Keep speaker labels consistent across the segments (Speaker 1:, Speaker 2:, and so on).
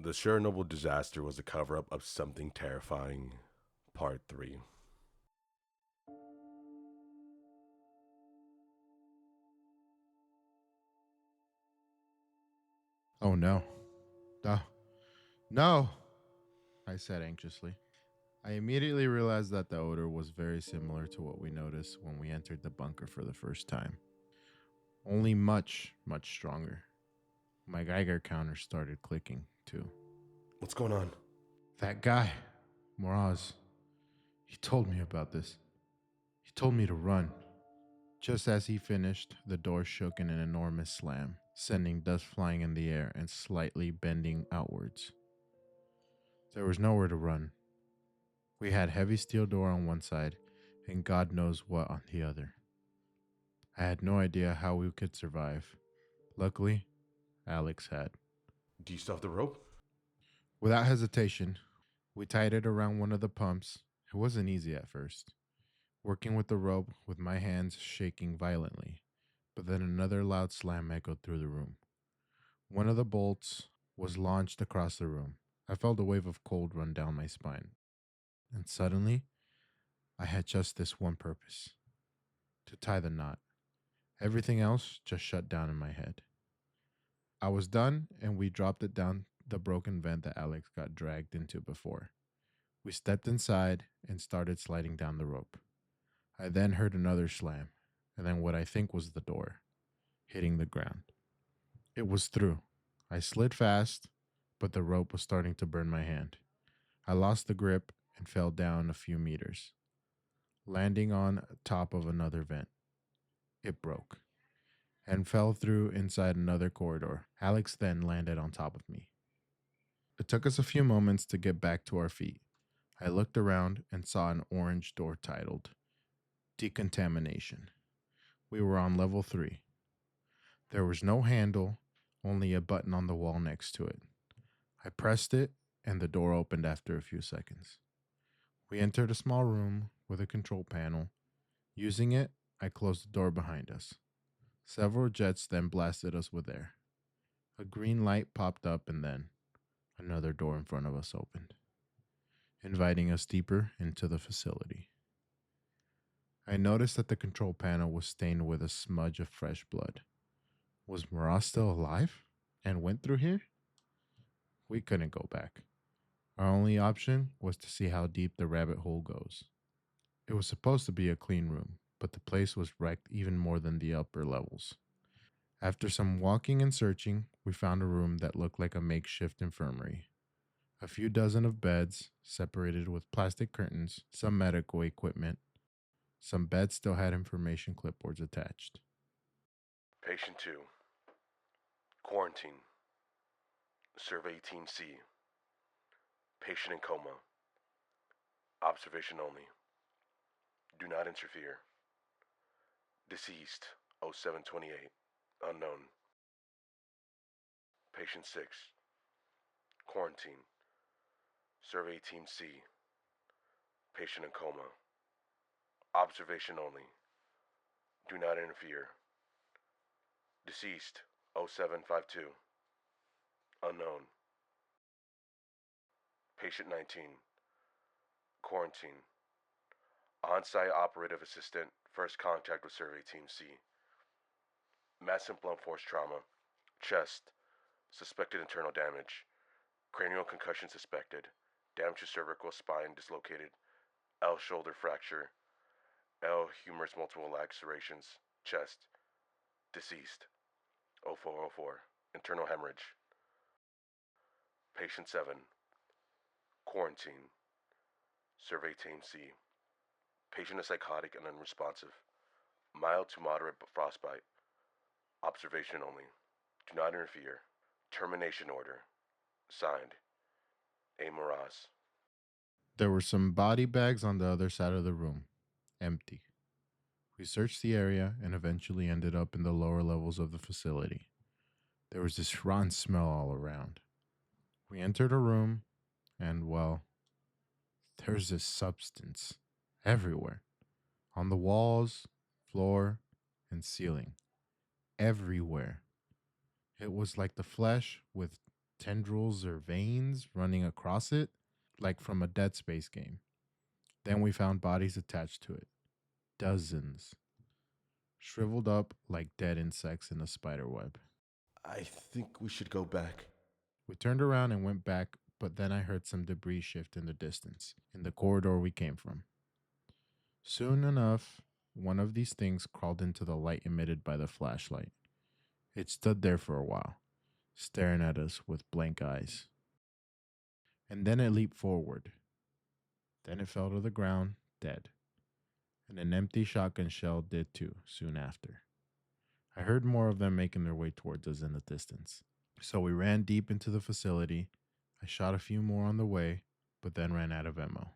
Speaker 1: The Chernobyl disaster was a cover up of something terrifying. Part 3.
Speaker 2: Oh no. No. No, I said anxiously. I immediately realized that the odor was very similar to what we noticed when we entered the bunker for the first time, only much, much stronger. My Geiger counter started clicking, too.
Speaker 1: What's going on?
Speaker 2: That guy, Moraz, he told me about this. He told me to run. Just as he finished, the door shook in an enormous slam, sending dust flying in the air and slightly bending outwards. There was nowhere to run. We had heavy steel door on one side and God knows what on the other. I had no idea how we could survive. Luckily, Alex had.
Speaker 1: Do you still have the rope?
Speaker 2: Without hesitation, we tied it around one of the pumps. It wasn't easy at first, working with the rope with my hands shaking violently, but then another loud slam echoed through the room. One of the bolts was launched across the room. I felt a wave of cold run down my spine, and suddenly, I had just this one purpose: to tie the knot. Everything else just shut down in my head. I was done, and we dropped it down the broken vent that Alex got dragged into before. We stepped inside and started sliding down the rope. I then heard another slam, and then what I think was the door hitting the ground. It was through. I slid fast, but the rope was starting to burn my hand. I lost the grip and fell down a few meters, landing on top of another vent. It broke and fell through inside another corridor. Alex then landed on top of me. It took us a few moments to get back to our feet. I looked around and saw an orange door titled Decontamination. We were on level 3. There was no handle, only a button on the wall next to it. I pressed it and the door opened after a few seconds. We entered a small room with a control panel. Using it, I closed the door behind us. Several jets then blasted us with air. A green light popped up and then another door in front of us opened, inviting us deeper into the facility. I noticed that the control panel was stained with a smudge of fresh blood. Was Marat still alive and went through here? We couldn't go back. Our only option was to see how deep the rabbit hole goes. It was supposed to be a clean room, but the place was wrecked even more than the upper levels. After some walking and searching, we found a room that looked like a makeshift infirmary. A few dozen of beds, separated with plastic curtains, some medical equipment. Some beds still had information clipboards attached.
Speaker 1: Patient 2. Quarantine. Survey Team C. Patient in coma. Observation only. Do not interfere. Deceased 0728. Unknown. Patient 6. Quarantine. Survey Team C. Patient in coma. Observation only. Do not interfere. Deceased 0752. Unknown. Patient 19. Quarantine. On-site operative assistant. First contact with Survey Team C. Massive blunt force trauma. Chest. Suspected internal damage. Cranial concussion suspected. Damage to cervical spine dislocated. L shoulder fracture. L humerus multiple lacerations. Chest. Deceased 0404. Internal hemorrhage. Patient 7. Quarantine. Survey Team C. Patient is psychotic and unresponsive. Mild to moderate frostbite. Observation only. Do not interfere. Termination order. Signed. A. Moraz.
Speaker 2: There were some body bags on the other side of the room, empty. We searched the area and eventually ended up in the lower levels of the facility. There was this rotten smell all around. We entered a room, and well, there's this substance everywhere, on the walls, floor, and ceiling. Everywhere. It was like the flesh with tendrils or veins running across it, like from a Dead Space game. Then we found bodies attached to it. Dozens. Shriveled up like dead insects in a spider web.
Speaker 1: I think we should go back.
Speaker 2: We turned around and went back, but then I heard some debris shift in the distance, in the corridor we came from. Soon enough, one of these things crawled into the light emitted by the flashlight. It stood there for a while, staring at us with blank eyes. And then it leaped forward. Then it fell to the ground, dead. And an empty shotgun shell did too, soon after. I heard more of them making their way towards us in the distance. So we ran deep into the facility. I shot a few more on the way, but then ran out of ammo.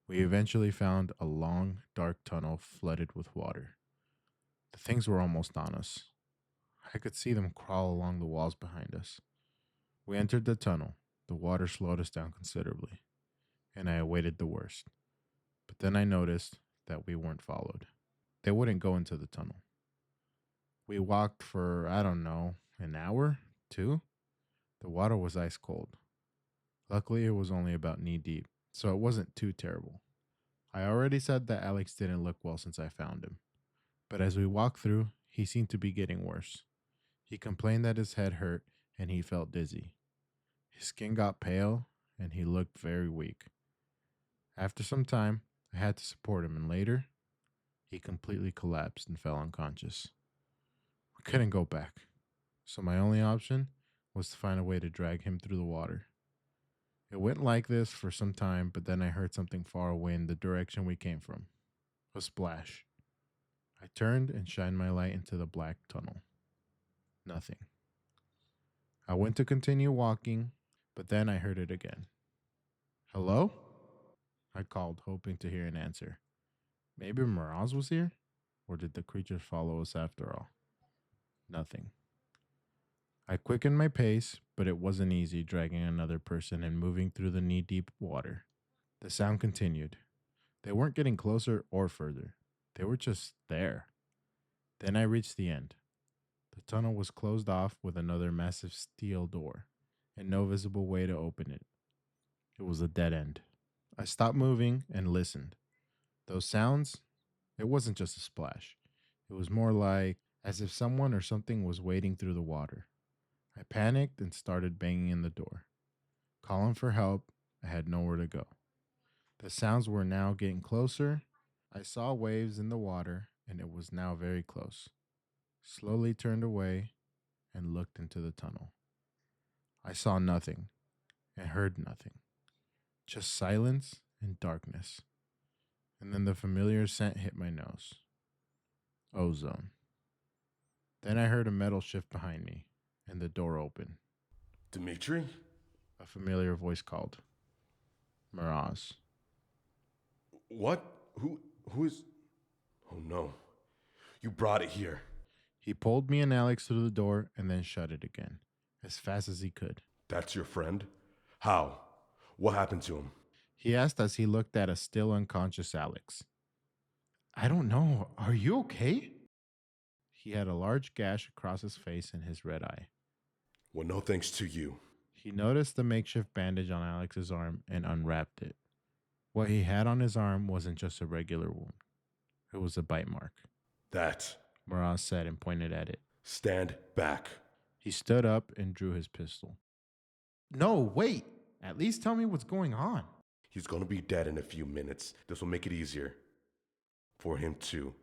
Speaker 2: We eventually found a long, dark tunnel flooded with water. The things were almost on us. I could see them crawl along the walls behind us. We entered the tunnel. The water slowed us down considerably, and I awaited the worst. But then I noticed that we weren't followed. They wouldn't go into the tunnel. We walked for, I don't know, an hour, 2. The water was ice cold. Luckily, it was only about knee deep, so it wasn't too terrible. I already said that Alex didn't look well since I found him, but as we walked through, he seemed to be getting worse. He complained that his head hurt and he felt dizzy. His skin got pale and he looked very weak. After some time, I had to support him, and later, he completely collapsed and fell unconscious. We couldn't go back, so my only option was to find a way to drag him through the water. It went like this for some time, but then I heard something far away in the direction we came from. A splash. I turned and shined my light into the black tunnel. Nothing. I went to continue walking, but then I heard it again. Hello? I called, hoping to hear an answer. Maybe Miraz was here? Or did the creature follow us after all? Nothing. I quickened my pace, but it wasn't easy dragging another person and moving through the knee-deep water. The sound continued. They weren't getting closer or further. They were just there. Then I reached the end. The tunnel was closed off with another massive steel door, and no visible way to open it. It was a dead end. I stopped moving and listened. Those sounds, it wasn't just a splash. It was more like as if someone or something was wading through the water. I panicked and started banging in the door. Calling for help, I had nowhere to go. The sounds were now getting closer. I saw waves in the water, and it was now very close. Slowly turned away and looked into the tunnel. I saw nothing and heard nothing. Just silence and darkness. And then the familiar scent hit my nose. Ozone. Then I heard a metal shift behind me, and the door opened.
Speaker 1: Dimitri?
Speaker 2: A familiar voice called. Miraz.
Speaker 1: What? Who is... Oh no. You brought it here.
Speaker 2: He pulled me and Alex through the door and then shut it again, as fast as he could.
Speaker 1: That's your friend? How? What happened to him?
Speaker 2: He asked as he looked at a still unconscious Alex. I don't know. Are you okay? He had a large gash across his face and his red eye.
Speaker 1: Well, no thanks to you.
Speaker 2: He noticed the makeshift bandage on Alex's arm and unwrapped it. What he had on his arm wasn't just a regular wound. It was a bite mark.
Speaker 1: That.
Speaker 2: Miraz said and pointed at it.
Speaker 1: Stand back.
Speaker 2: He stood up and drew his pistol. No, wait. At least tell me what's going on.
Speaker 1: He's gonna be dead in a few minutes. This will make it easier. For him too.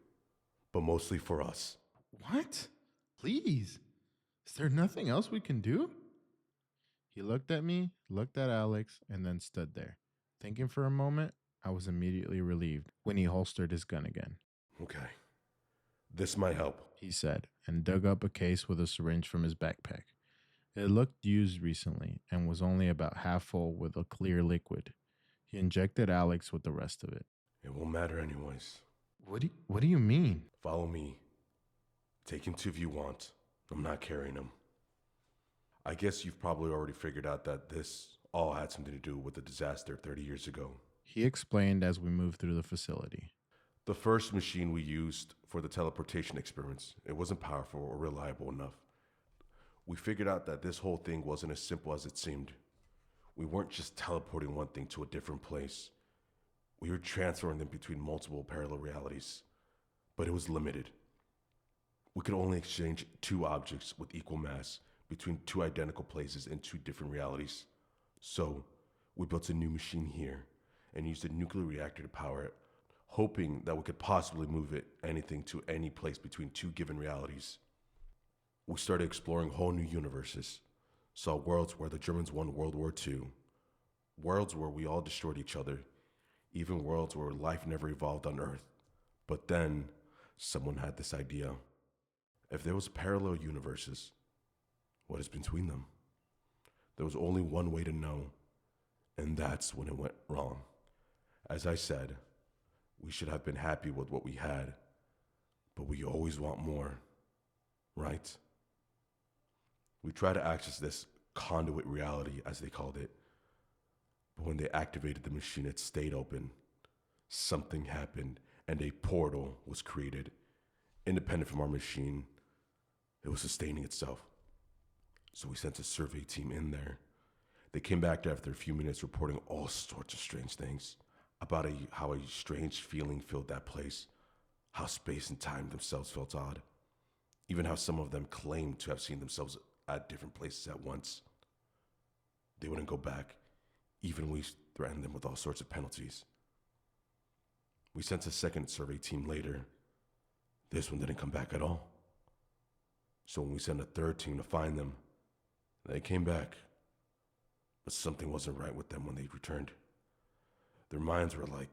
Speaker 1: But mostly for us.
Speaker 2: What? Please. Is there nothing else we can do? He looked at me, looked at Alex, and then stood there. Thinking for a moment, I was immediately relieved when he holstered his gun again.
Speaker 1: Okay. This might help,
Speaker 2: He said, and dug up a case with a syringe from his backpack. It looked used recently and was only about half full with a clear liquid. He injected Alex with the rest of it.
Speaker 1: It won't matter anyways.
Speaker 2: What do you mean?
Speaker 1: Follow me. Take him to if you want. I'm not carrying him. I guess you've probably already figured out that this all had something to do with the disaster 30 years ago.
Speaker 2: He explained as we moved through the facility.
Speaker 1: The first machine we used for the teleportation experiments, it wasn't powerful or reliable enough. We figured out that this whole thing wasn't as simple as it seemed. We weren't just teleporting one thing to a different place, we were transferring them between multiple parallel realities. But it was limited. We could only exchange two objects with equal mass between two identical places in two different realities. So, we built a new machine here and used a nuclear reactor to power it, hoping that we could possibly move anything to any place between two given realities. We started exploring whole new universes, saw worlds where the Germans won World War II, worlds where we all destroyed each other, even worlds where life never evolved on Earth. But then, someone had this idea. If there was parallel universes, what is between them? There was only one way to know, and that's when it went wrong. As I said, we should have been happy with what we had, but we always want more, right? We tried to access this conduit reality, as they called it, but when they activated the machine, it stayed open. Something happened, and a portal was created, independent from our machine. It was sustaining itself. So we sent a survey team in there. They came back after a few minutes reporting all sorts of strange things about how a strange feeling filled that place, how space and time themselves felt odd, even how some of them claimed to have seen themselves at different places at once. They wouldn't go back, even when we threatened them with all sorts of penalties. We sent a second survey team later. This one didn't come back at all. So when we sent a third team to find them, they came back. But something wasn't right with them when they returned. Their minds were like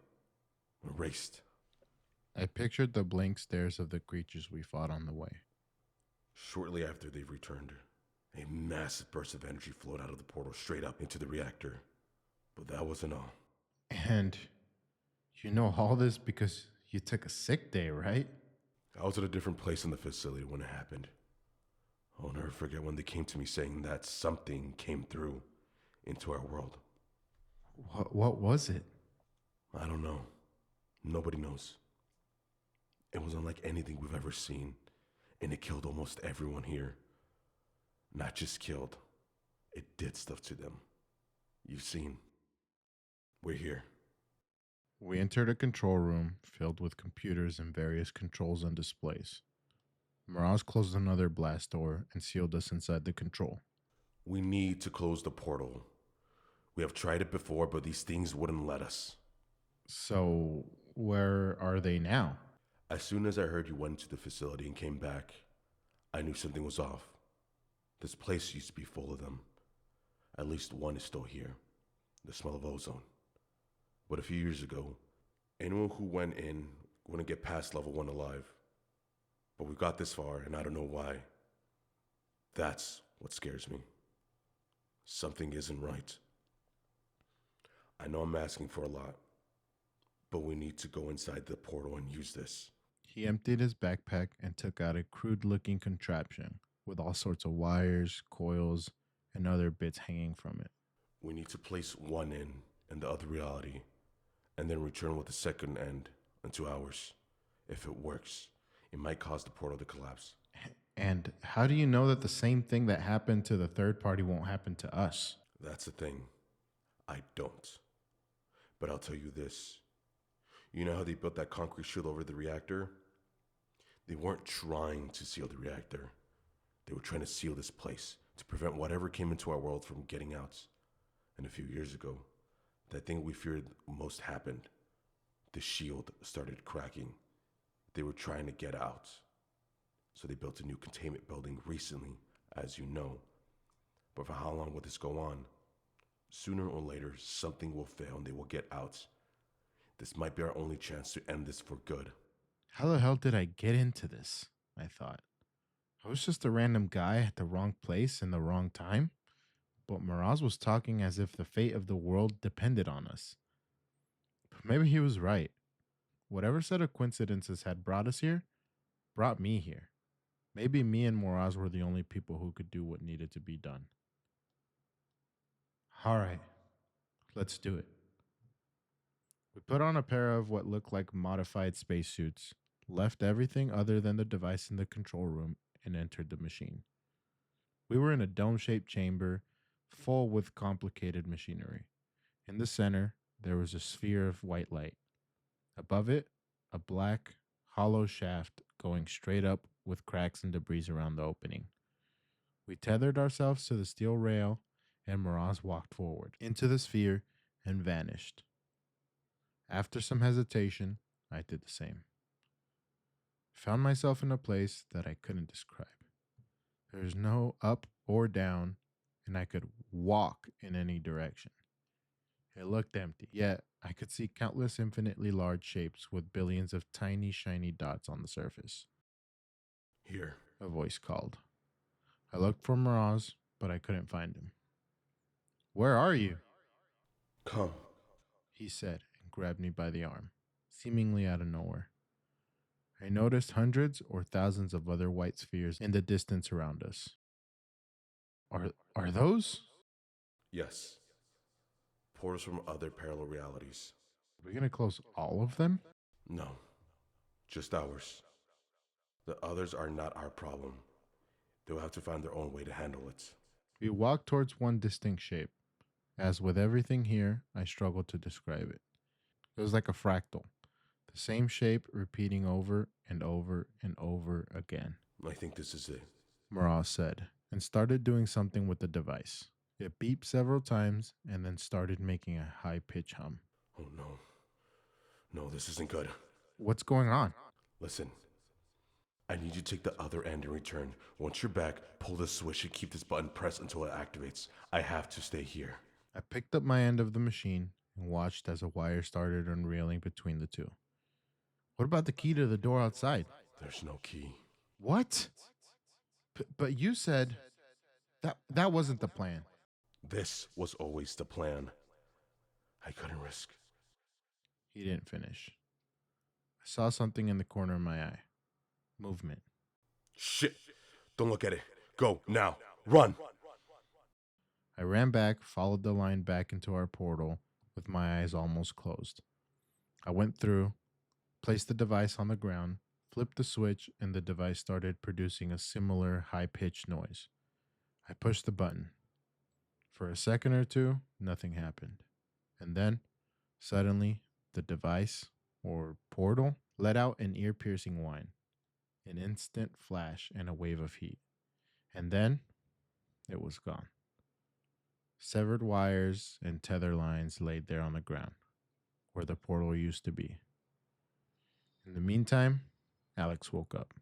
Speaker 1: erased.
Speaker 2: I pictured the blank stares of the creatures we fought on the way.
Speaker 1: Shortly after they returned, a massive burst of energy flowed out of the portal straight up into the reactor. But that wasn't all.
Speaker 2: And you know all this because you took a sick day, right?
Speaker 1: I was at a different place in the facility when it happened. I'll never forget when they came to me saying that something came through into our world.
Speaker 2: What was it?
Speaker 1: I don't know. Nobody knows. It was unlike anything we've ever seen, and it killed almost everyone here. Not just killed, it did stuff to them. You've seen. We're here.
Speaker 2: We entered a control room filled with computers and various controls and displays. Miraz closed another blast door and sealed us inside the control.
Speaker 1: We need to close the portal. We have tried it before, but these things wouldn't let us.
Speaker 2: So, where are they now?
Speaker 1: As soon as I heard you went to the facility and came back, I knew something was off. This place used to be full of them. At least one is still here. The smell of ozone. But a few years ago, anyone who went in wouldn't get past level 1 alive. But we got this far, and I don't know why. That's what scares me. Something isn't right. I know I'm asking for a lot, but we need to go inside the portal and use this.
Speaker 2: He emptied his backpack and took out a crude looking contraption with all sorts of wires, coils, and other bits hanging from it.
Speaker 1: We need to place one in the other reality, and then return with the second end in 2 hours. If it works, it might cause the portal to collapse.
Speaker 2: And how do you know that the same thing that happened to the third party won't happen to us?
Speaker 1: That's the thing. I don't. But I'll tell you this. You know how they built that concrete shield over the reactor? They weren't trying to seal the reactor. They were trying to seal this place to prevent whatever came into our world from getting out. And a few years ago, that thing we feared most happened. The shield started cracking. They were trying to get out. So they built a new containment building recently, as you know. But for how long will this go on? Sooner or later, something will fail and they will get out. This might be our only chance to end this for good.
Speaker 2: How the hell did I get into this? I thought. I was just a random guy at the wrong place in the wrong time. But Miraz was talking as if the fate of the world depended on us. But maybe he was right. Whatever set of coincidences had brought us here, brought me here. Maybe me and Miraz were the only people who could do what needed to be done. All right, let's do it. We put on a pair of what looked like modified spacesuits, left everything other than the device in the control room, and entered the machine. We were in a dome-shaped chamber full with complicated machinery. In the center, there was a sphere of white light. Above it, a black, hollow shaft going straight up with cracks and debris around the opening. We tethered ourselves to the steel rail, and Miraz walked forward into the sphere and vanished. After some hesitation, I did the same. Found myself in a place that I couldn't describe. There's no up or down, and I could walk in any direction. It looked empty, yet I could see countless infinitely large shapes with billions of tiny, shiny dots on the surface.
Speaker 1: Here.
Speaker 2: A voice called. I looked for Miraz, but I couldn't find him. Where are you?
Speaker 1: Come.
Speaker 2: He said and grabbed me by the arm, seemingly out of nowhere. I noticed hundreds or thousands of other white spheres in the distance around us. Are those?
Speaker 1: Yes. Portals from other parallel realities.
Speaker 2: Are we going to close all of them?
Speaker 1: No. Just ours. The others are not our problem. They'll have to find their own way to handle it.
Speaker 2: We walked towards one distinct shape. As with everything here, I struggled to describe it. It was like a fractal, the same shape repeating over and over and over again.
Speaker 1: I think this is it.
Speaker 2: Miraz said, and started doing something with the device. It beeped several times and then started making a high-pitched hum.
Speaker 1: Oh no. No, this isn't good.
Speaker 2: What's going on?
Speaker 1: Listen. I need you to take the other end and return. Once you're back, pull the switch and keep this button pressed until it activates. I have to stay here.
Speaker 2: I picked up my end of the machine and watched as a wire started unreeling between the two. What about the key to the door outside?
Speaker 1: There's no key.
Speaker 2: What? But you said that wasn't the plan.
Speaker 1: This was always the plan. I couldn't risk.
Speaker 2: He didn't finish. I saw something in the corner of my eye. Movement.
Speaker 1: Shit! Don't look at it. Go, now. Run!
Speaker 2: I ran back, followed the line back into our portal with my eyes almost closed. I went through, placed the device on the ground, flipped the switch, and the device started producing a similar high-pitched noise. I pushed the button. For a second or two, nothing happened. And then, suddenly, the device, or portal, let out an ear-piercing whine, an instant flash and a wave of heat. And then, it was gone. Severed wires and tether lines laid there on the ground, where the portal used to be. In the meantime, Alex woke up.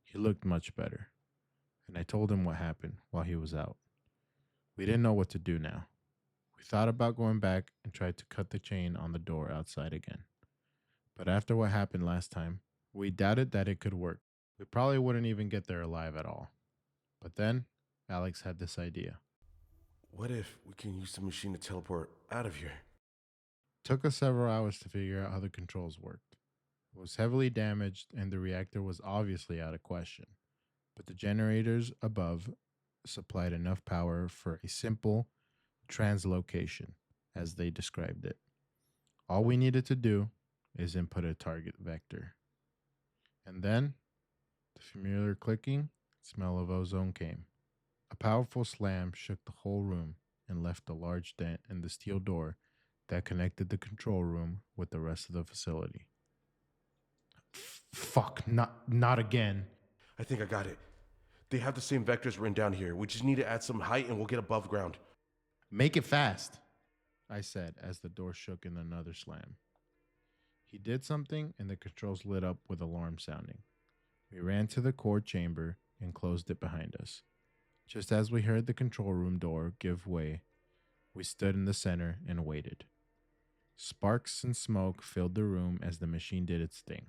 Speaker 2: He looked much better, and I told him what happened while he was out. We didn't know what to do now. We thought about going back and tried to cut the chain on the door outside again. But after what happened last time, we doubted that it could work. We probably wouldn't even get there alive at all. But then, Alex had this idea.
Speaker 1: What if we can use the machine to teleport out of here?
Speaker 2: Took us several hours to figure out how the controls worked. It was heavily damaged and the reactor was obviously out of question. But the generators above supplied enough power for a simple translocation, as they described it. All we needed to do is input a target vector. And then, the familiar clicking, smell of ozone came. A powerful slam shook the whole room and left a large dent in the steel door that connected the control room with the rest of the facility. Fuck, not again.
Speaker 1: I think I got it. They have the same vectors written down here. We just need to add some height and we'll get above ground.
Speaker 2: Make it fast, I said as the door shook in another slam. He did something and the controls lit up with alarm sounding. We ran to the core chamber and closed it behind us. Just as we heard the control room door give way, we stood in the center and waited. Sparks and smoke filled the room as the machine did its thing.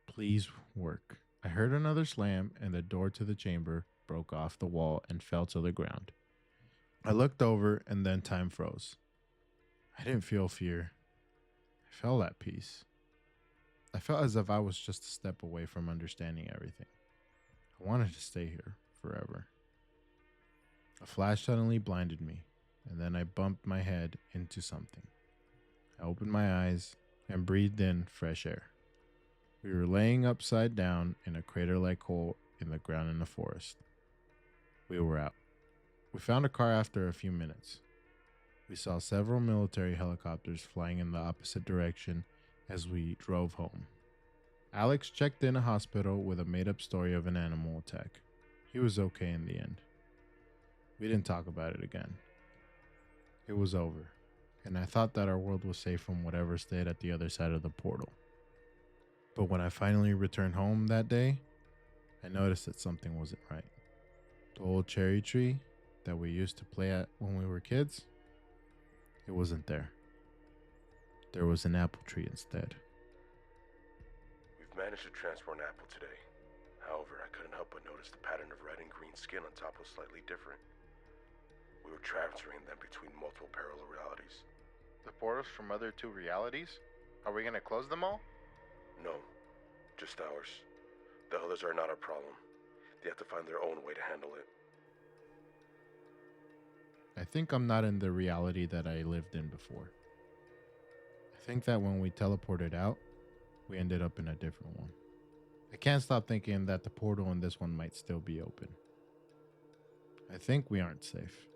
Speaker 2: Please work. I heard another slam and the door to the chamber broke off the wall and fell to the ground. I looked over and then time froze. I didn't feel fear. I felt at peace. I felt as if I was just a step away from understanding everything. I wanted to stay here forever. A flash suddenly blinded me, and then I bumped my head into something. I opened my eyes and breathed in fresh air. We were laying upside down in a crater-like hole in the ground in the forest. We were out. We found a car after a few minutes. We saw several military helicopters flying in the opposite direction as we drove home. Alex checked in a hospital with a made-up story of an animal attack. He was okay in the end. We didn't talk about it again. It was over, and I thought that our world was safe from whatever stayed at the other side of the portal. But when I finally returned home that day, I noticed that something wasn't right. The old cherry tree that we used to play at when we were kids, it wasn't there. There was an apple tree instead.
Speaker 1: We've managed to transfer an apple today. However, I couldn't help but notice the pattern of red and green skin on top was slightly different. We were transferring them between multiple parallel realities.
Speaker 2: The portals from other two realities? Are we gonna close them all?
Speaker 1: No, just ours. The others are not a problem. They have to find their own way to handle it.
Speaker 2: I think I'm not in the reality that I lived in before. I think that when we teleported out, we ended up in a different one. I can't stop thinking that the portal in this one might still be open. I think we aren't safe.